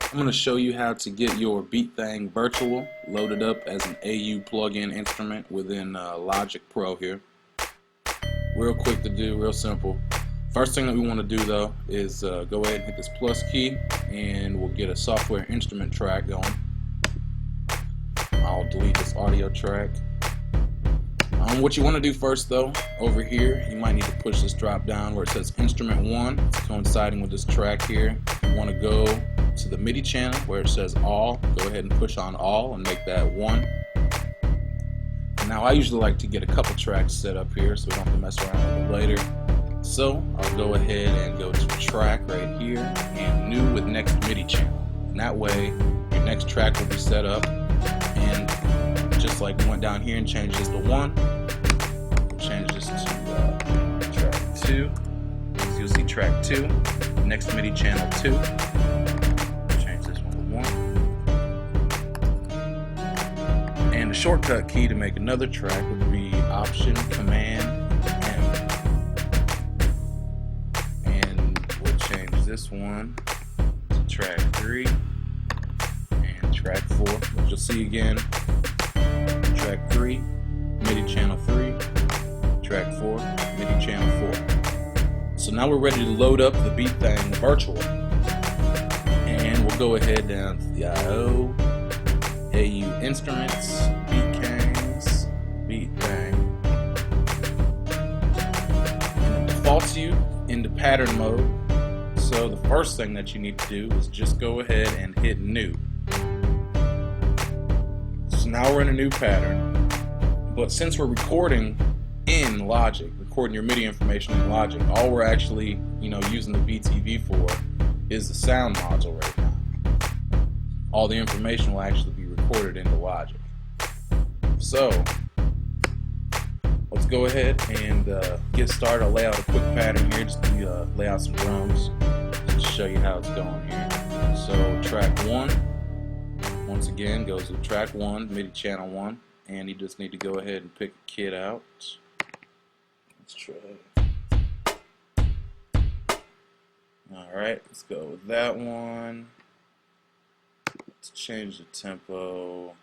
I'm going to show you how to get your Beatthang Virtual loaded up as an AU plug-in instrument within Logic Pro here. Real quick to do, real simple. First thing that we want to do though is go ahead and hit this plus key and we'll get a software instrument track going. I'll delete this audio track. What you want to do first though, over here, you might need to push this drop down where it says instrument 1. It's coinciding with this track here. You want to go to the MIDI channel where it says all. Go ahead and push on all and make that 1. Now I usually like to get a couple tracks set up here so we don't have to mess around with it later. So I'll go ahead and go to track right here and new with next MIDI channel. And that way your next track will be set up, and just like we went down here and changed this to 1, we'll change this to track 2. So you'll see track 2, next MIDI channel 2. Change this one to 1. And the shortcut key to make another track would be Option Command M. And we'll change this one to track 3 and track 4. What you'll see again, track 3, MIDI channel 3, track 4, MIDI channel 4. So now we're ready to load up the Beatthang Virtual. And we'll go ahead down to the I/O, AU Instruments, Beatthang, Beatthang. And it defaults you into pattern mode. So the first thing that you need to do is just go ahead and hit new. So now we're in a new pattern, but since we're recording in Logic, recording your MIDI information in Logic, all we're actually, using the BTV for is the sound module right now. All the information will actually be recorded into Logic. So let's go ahead and get started. I'll lay out a quick pattern here just to lay out some drums to show you how it's going here. So track 1. Once again, goes to track 1, MIDI channel 1, and you just need to go ahead and pick a kit out. Let's try it. Alright, let's go with that one. Let's change the tempo.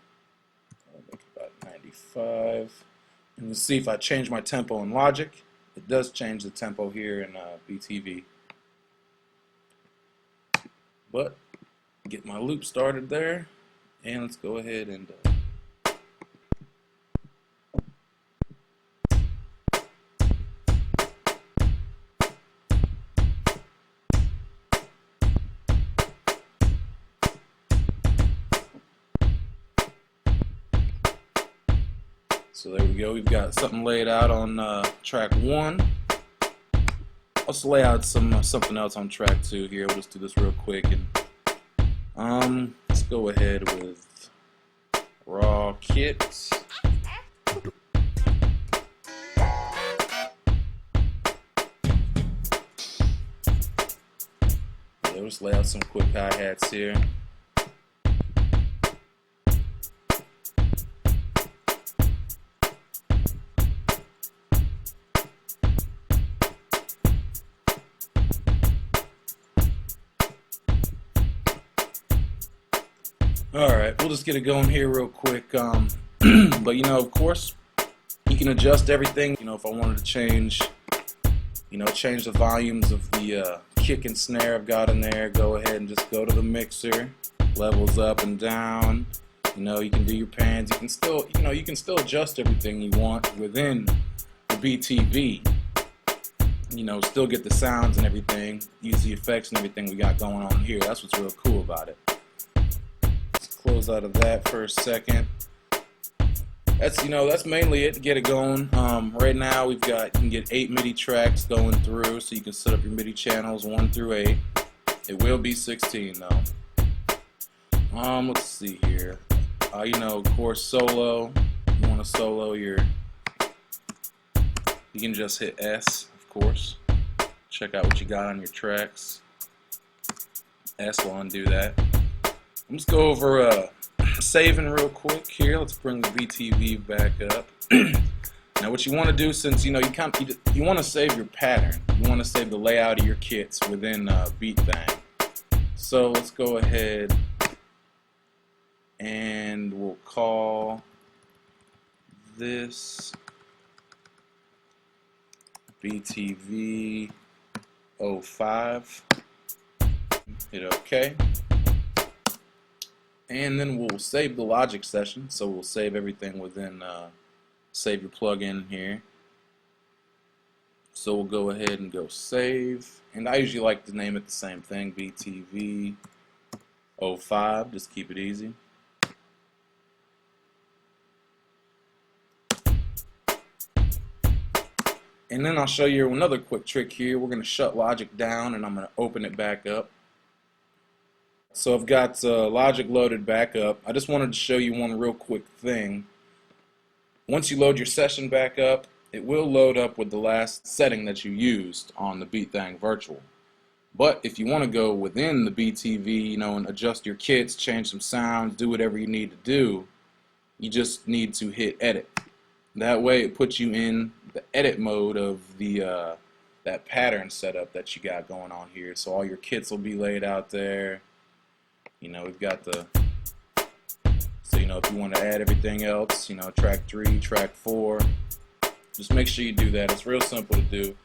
I'll make it about 95. And we'll see if I change my tempo in Logic. It does change the tempo here in BTV. But get my loop started there. And let's go ahead and so there we go. We've got something laid out on track 1. Let's lay out something else on track 2 here. We'll just do this real quick, and let's go ahead with raw kit. Yeah, let's lay out some quick hi-hats here. Alright, we'll just get it going here real quick. But of course, you can adjust everything. If I wanted to change the volumes of the kick and snare I've got in there, go ahead and just go to the mixer, levels up and down. You can do your pans. You can still adjust everything you want within the BTV. Still get the sounds and everything, use the effects and everything we got going on here. That's what's real cool about it. Close out of that for a second. That's mainly it to get it going. Right now you can get 8 MIDI tracks going through, so you can set up your MIDI channels 1 through 8. It will be 16 though. Let's see here. Of course, solo. You want to solo you can just hit S, of course. Check out what you got on your tracks. S will undo that. Let's go over saving real quick here. Let's bring the BTV back up. Now what you want to do, since you want to save your pattern, you want to save the layout of your kits within Beatthang. So let's go ahead and we'll call this BTV 05. Hit OK. And then we'll save the Logic session. So we'll save everything within, save your plugin here. So we'll go ahead and go save. And I usually like to name it the same thing, BTV 05. Just keep it easy. And then I'll show you another quick trick here. We're going to shut Logic down and I'm going to open it back up. So I've got Logic loaded back up. I just wanted to show you one real quick thing. Once you load your session back up, it will load up with the last setting that you used on the BeatThang Virtual. But if you want to go within the BTV, and adjust your kits, change some sounds, do whatever you need to do, you just need to hit edit. That way it puts you in the edit mode of the that pattern setup that you got going on here. So all your kits will be laid out there. We've got the, so if you want to add everything else, track 3, track 4, just make sure you do that. It's real simple to do.